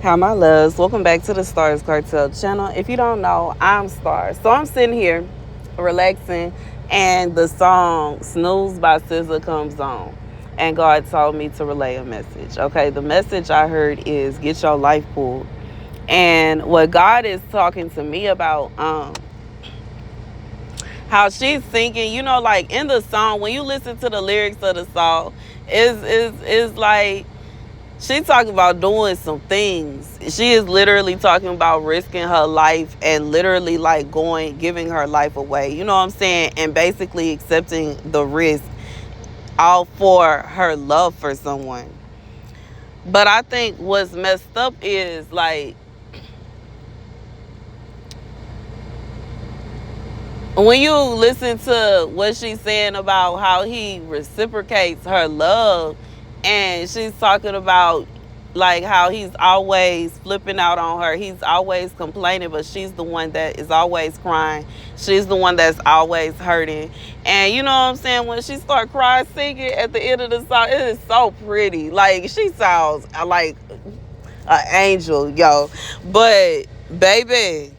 Hi, my loves. Welcome back to the Starscartel channel. If you don't know, I'm Star. So I'm sitting here relaxing, and the song Snooze by SZA comes on. And God told me to relay a message. Okay, the message I heard is get your life pulled. And what God is talking to me about, how she's singing, like in the song, when you listen to the lyrics of the song, is like she's talking about doing some things. She is literally talking about risking her life and literally like giving her life away. You know what I'm saying? And basically accepting the risk all for her love for someone. But I think what's messed up is like when you listen to what she's saying about how he reciprocates her love, and she's talking about like how he's always flipping out on her, he's always complaining, but she's the one that is always crying, she's the one that's always hurting. And you know what I'm saying, when she start crying singing at the end of the song, it is so pretty. Like she sounds like an angel, yo. But baby,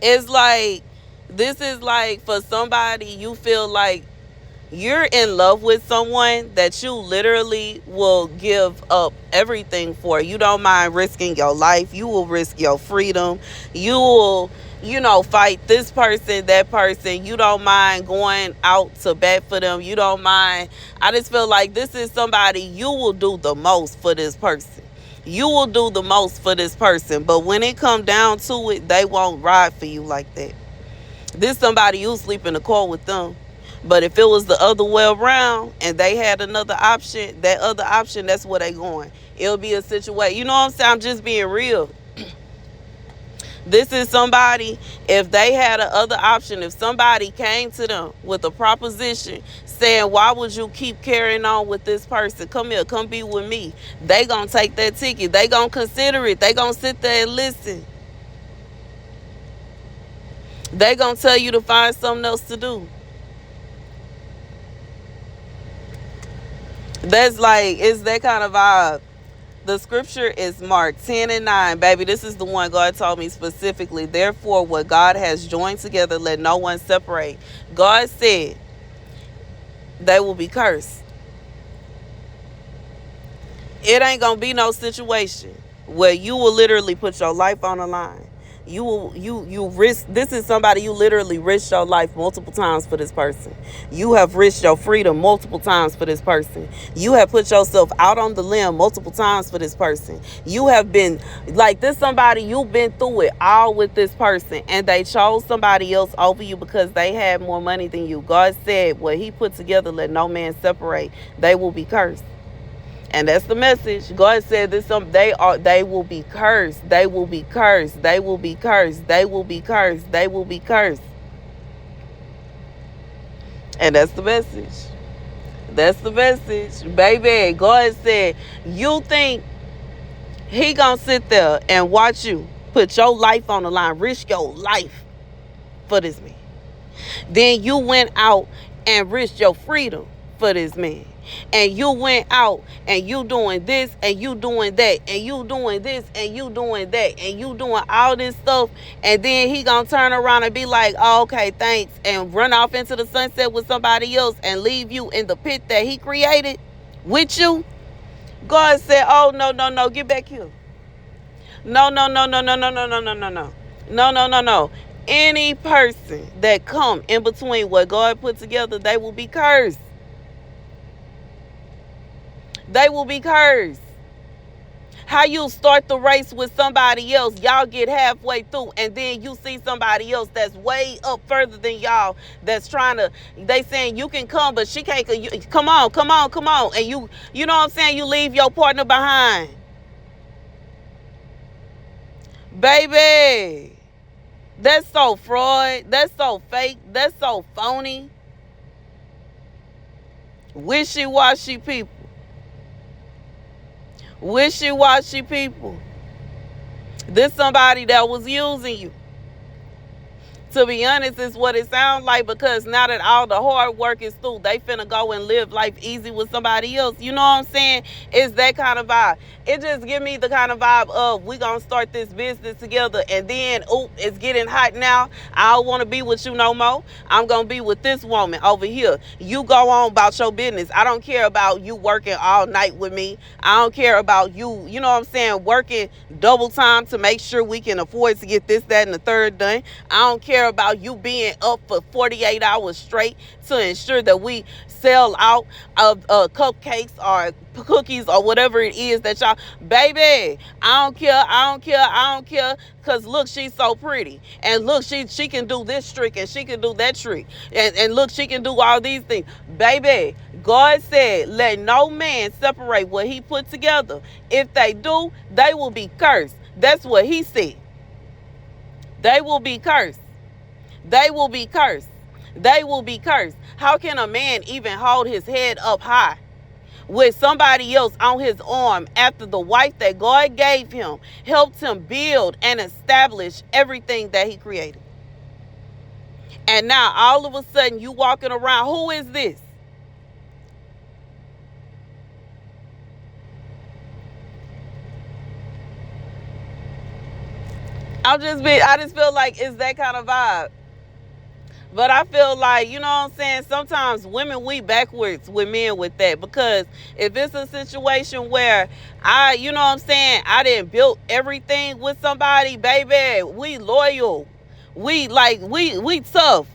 it's like this is like for somebody you feel like you're in love with someone that you literally will give up everything for. You don't mind risking your life. You will risk your freedom. You will, fight this person, that person. You don't mind going out to bat for them. You don't mind. I just feel like this is somebody you will do the most for this person. You will do the most for this person. But when it come down to it, they won't ride for you like that. This somebody you sleep in the car with them. But if it was the other way around and they had another option, that other option, that's where they going. It'll be a situation. You know what I'm saying? I'm just being real. This is somebody, if they had a other option, if somebody came to them with a proposition saying, why would you keep carrying on with this person? Come here, come be with me. They gonna take that ticket. They gonna consider it. They gonna sit there and listen. They gonna tell you to find something else to do. That's like, it's that kind of vibe. The scripture is Mark 10:9. Baby, this is the one God told me specifically. Therefore, what God has joined together, let no one separate. God said they will be cursed. It ain't gonna be no situation where you will literally put your life on the line. You risk. This is somebody you literally risk your life multiple times for this person. You have risked your freedom multiple times for this person. You have put yourself out on the limb multiple times for this person. You have been like this somebody, you've been through it all with this person, and they chose somebody else over you because they had more money than you. God said, what he put together, let no man separate. They will be cursed. And that's the message. God said this, they will be cursed. They will be cursed. They will be cursed. They will be cursed. They will be cursed. And that's the message. That's the message. Baby, God said, you think he gonna sit there and watch you put your life on the line, risk your life for this man. Then you went out and risked your freedom for this man. And you went out and you doing this and you doing that and you doing this and you doing that and you doing all this stuff, and then he gonna turn around and be like, oh, okay, thanks, and run off into the sunset with somebody else and leave you in the pit that he created with you. God said, oh, no, get back here. No. No. Any person that come in between what God put together, they will be cursed. They will be cursed. How you start the race with somebody else, y'all get halfway through, and then you see somebody else that's way up further than y'all, that's trying to, they saying you can come, but she can't. Come on. And you know what I'm saying? You leave your partner behind. Baby, that's so fraud. That's so fake. That's so phony. Wishy-washy people. Wishy-washy people. This somebody that was using you To be honest, is what it sounds like, because now that all the hard work is through, they finna go and live life easy with somebody else. You know what I'm saying? It's that kind of vibe. It just give me the kind of vibe of, we gonna start this business together, and then, oop, it's getting hot now. I don't want to be with you no more. I'm gonna be with this woman over here. You go on about your business. I don't care about you working all night with me. I don't care about you, you know what I'm saying, working double time to make sure we can afford to get this, that, and the third done. I don't care about you being up for 48 hours straight to ensure that we sell out of cupcakes or cookies or whatever it is that y'all, baby, I don't care, I don't care, because look, she's so pretty, and look, she can do this trick, and she can do that trick, and look, she can do all these things. Baby, God said, let no man separate what he put together. If they do, they will be cursed. That's what he said. They will be cursed. They will be cursed. They will be cursed. How can a man even hold his head up high with somebody else on his arm after the wife that God gave him helped him build and establish everything that he created? And now all of a sudden you walking around, who is this? I just feel like it's that kind of vibe. But I feel like, you know what I'm saying, sometimes women, we backwards with men with that. Because if it's a situation where you know what I'm saying, I didn't build everything with somebody, baby, we loyal. We tough.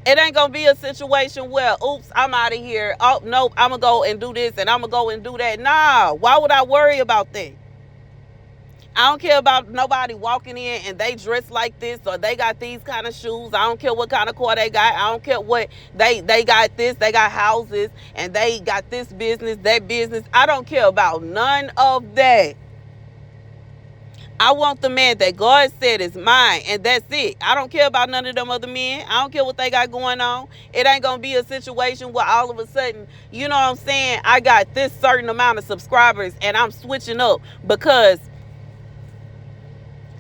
It ain't gonna be a situation where, oops, I'm out of here. Oh, nope, I'm gonna go and do this and I'm gonna go and do that. Nah, why would I worry about that? I don't care about nobody walking in and they dress like this or they got these kind of shoes. I don't care what kind of car they got. I don't care what they got this. They got houses and they got this business, that business. I don't care about none of that. I want the man that God said is mine, and that's it. I don't care about none of them other men. I don't care what they got going on. It ain't going to be a situation where all of a sudden, you know what I'm saying, I got this certain amount of subscribers and I'm switching up because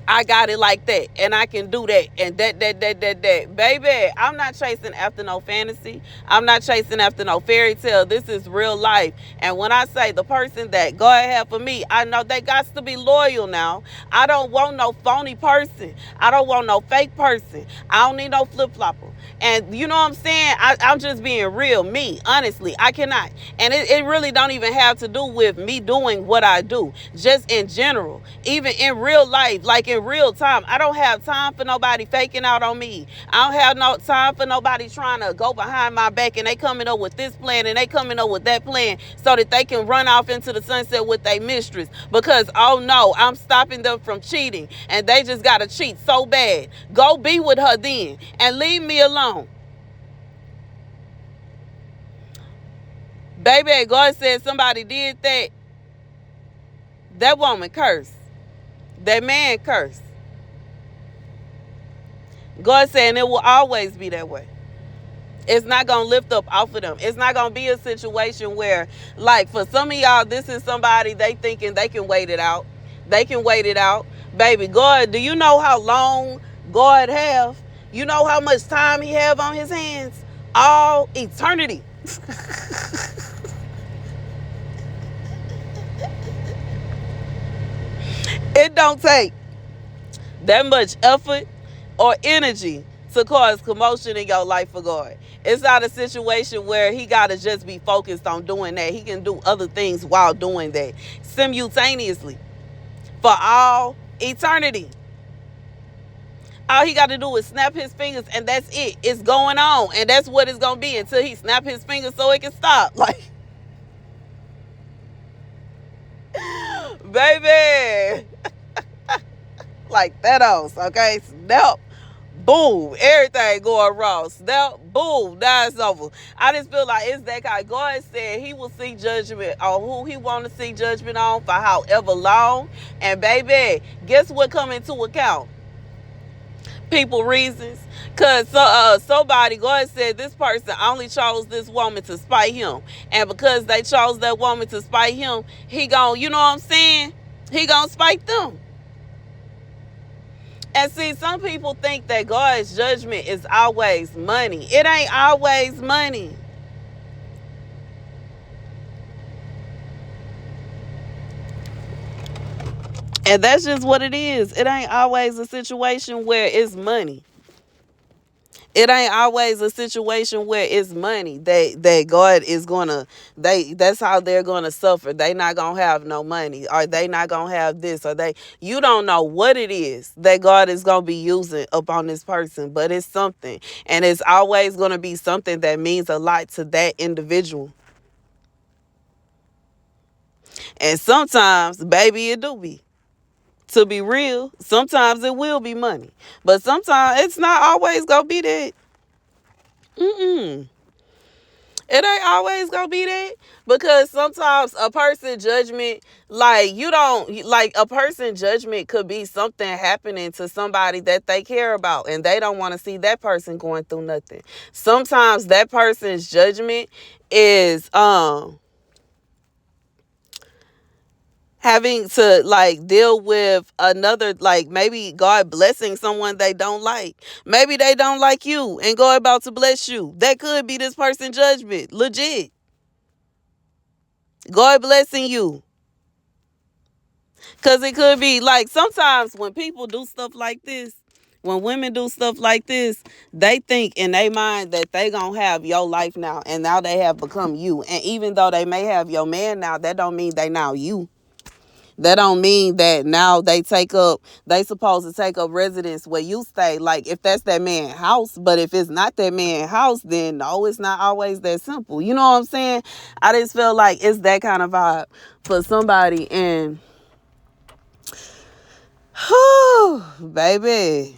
I got it like that, and I can do that, and that. Baby, I'm not chasing after no fantasy. I'm not chasing after no fairy tale. This is real life. And when I say the person that God had for me, I know they got to be loyal now. I don't want no phony person. I don't want no fake person. I don't need no flip-flopper. And you know what I'm saying? I'm just being real, me, honestly. I cannot. And it really don't even have to do with me doing what I do. Just in general. Even in real life, like in real time. I don't have time for nobody faking out on me. I don't have no time for nobody trying to go behind my back and they coming up with this plan and they coming up with that plan so that they can run off into the sunset with their mistress. Because, oh no, I'm stopping them from cheating and they just got to cheat so bad. Go be with her then and leave me alone. Baby, God said somebody did that. That woman cursed. That man cursed. God saying it will always be that way. It's not going to lift up off of them. It's not going to be a situation where, like, for some of y'all, this is somebody they thinking they can wait it out. They can wait it out. Baby, God, do you know how long God have? You know how much time he have on his hands? All eternity. It don't take that much effort or energy to cause commotion in your life for God. It's not a situation where he got to just be focused on doing that. He can do other things while doing that simultaneously for all eternity. All he got to do is snap his fingers and that's it. It's going on. And that's what it's going to be until he snap his fingers so it can stop. Like, baby. Like that else, okay? Snap, boom, everything going wrong. Snap, boom, now it's over. I just feel like it's that guy. God said he will seek judgment on who he want to seek judgment on for however long. And baby, guess what come into account? People reasons. Because somebody, God said this person only chose this woman to spite him. And because they chose that woman to spite him, he gon', you know what I'm saying? He gonna spite them. And see, some people think that God's judgment is always money. It ain't always money. And that's just what it is. It ain't always a situation where it's money. It ain't always a situation where it's money that God is gonna that's how they're gonna suffer. They not gonna have no money, or they not gonna have this, or they you don't know what it is that God is gonna be using upon this person, but it's something. And it's always gonna be something that means a lot to that individual. And sometimes, baby, it do be. To be real, sometimes it will be money. But sometimes it's not always gonna be that. Mm-mm. It ain't always gonna be that, because sometimes a person judgment, like you don't like a person judgment could be something happening to somebody that they care about, and they don't want to see that person going through nothing. Sometimes that person's judgment is having to like deal with another, like maybe God blessing someone they don't like. Maybe they don't like you and God about to bless you. That could be this person's judgment. Legit. God blessing you. Because it could be like sometimes when people do stuff like this, when women do stuff like this, they think in their mind that they gonna have your life now, and now they have become you. And even though they may have your man now, that don't mean they now you. That don't mean that now they supposed to take up residence where you stay. Like if that's that man's house, but if it's not that man's house, then no, it's not always that simple. You know what I'm saying? I just feel like it's that kind of vibe for somebody, and whew, baby,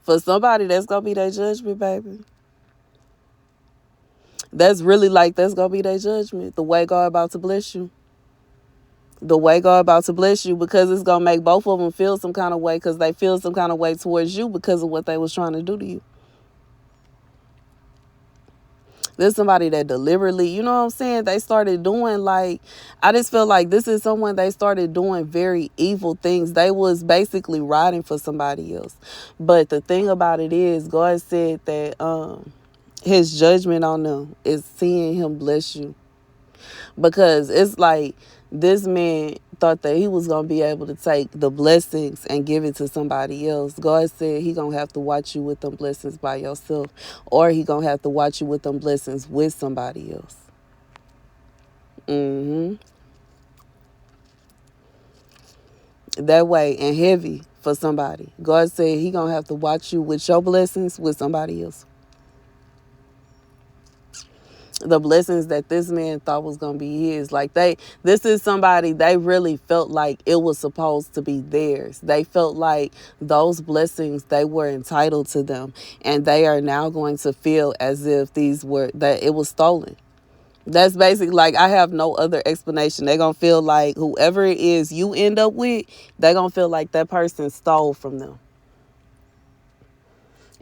for somebody that's gonna be their judgment, baby. That's gonna be their judgment. The way God about to bless you. The way God about to bless you, because it's gonna make both of them feel some kind of way, because they feel some kind of way towards you because of what they was trying to do to you. There's somebody that deliberately, you know what I'm saying, they started doing like, I just feel like this is someone they started doing very evil things. They was basically riding for somebody else. But the thing about it is, God said that his judgment on them is seeing him bless you. Because it's like this man thought that he was going to be able to take the blessings and give it to somebody else. God said he going to have to watch you with them blessings by yourself, or he going to have to watch you with them blessings with somebody else. hmm That way, and heavy for somebody. God said he going to have to watch you with your blessings with somebody else. The blessings that this man thought was going to be his. Like this is somebody they really felt like it was supposed to be theirs. They felt like those blessings, they were entitled to them, and they are now going to feel as if that it was stolen. That's basically, like, I have no other explanation. They're going to feel like whoever it is you end up with, they're going to feel like that person stole from them.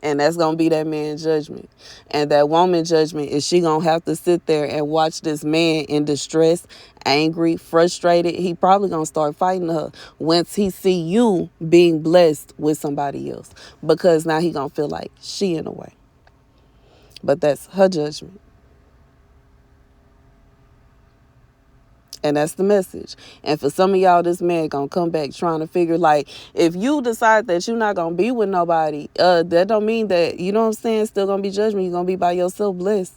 And that's going to be that man's judgment. And that woman's judgment is she going to have to sit there and watch this man in distress, angry, frustrated. He probably going to start fighting her once he see you being blessed with somebody else. Because now he going to feel like she in a way. But that's her judgment. And that's the message. And for some of y'all, this man gonna come back trying to figure, like, if you decide that you're not gonna be with nobody, that don't mean that, you know what I'm saying, still gonna be judgment. You're gonna be by yourself blessed.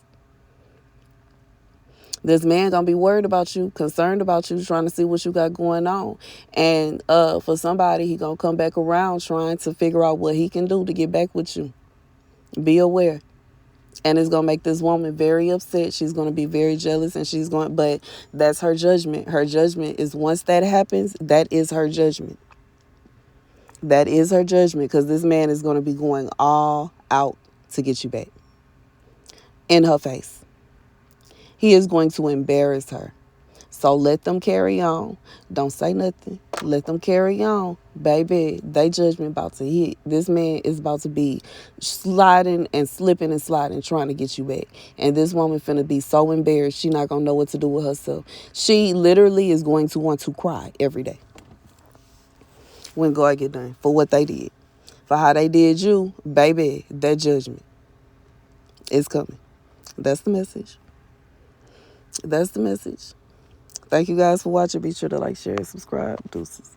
This man gonna be worried about you, concerned about you, trying to see what you got going on. And for somebody, he gonna come back around trying to figure out what he can do to get back with you. Be aware. And it's going to make this woman very upset. She's going to be very jealous, and but that's her judgment. Her judgment is, once that happens, that is her judgment. That is her judgment, because this man is going to be going all out to get you back. In her face. He is going to embarrass her. So let them carry on. Don't say nothing. Let them carry on. Baby, they judgment about to hit. This man is about to be sliding and slipping and sliding, trying to get you back. And this woman finna be so embarrassed, she not gonna know what to do with herself. She literally is going to want to cry every day. when God get done for what they did. For how they did you, baby, that judgment is coming. That's the message. That's the message. Thank you guys for watching. Be sure to like, share, and subscribe. Deuces.